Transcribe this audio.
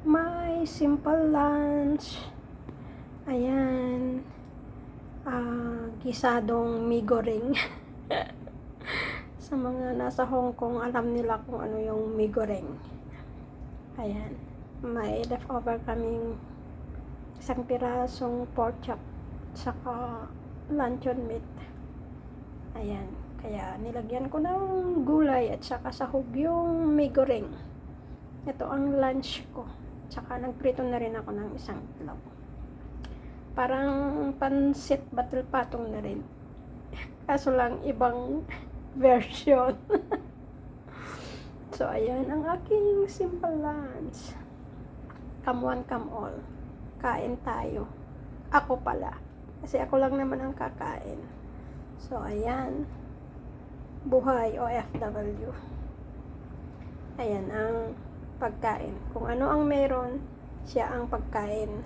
My simple lunch. Ayan. Gisadong mee goreng. Sa mga nasa Hong Kong, alam nila kung ano yung mee goreng. Ayan. May leftover kaming isang pirasong pork chop saka luncheon meat. Ayan. Kaya nilagyan ko ng gulay at saka sahog yung mee goreng. Ito ang lunch ko. Tsaka nagprito na rin ako ng isang itlog. Parang pansit batil patong na rin. Kaso lang ibang version. So ayan ang aking simple lunch. Come one, come all. Kain tayo. Ako pala. Kasi ako lang naman ang kakain. So ayan. Buhay OFW. Ayan ang pagkain. Kung ano ang meron, siya ang pagkain.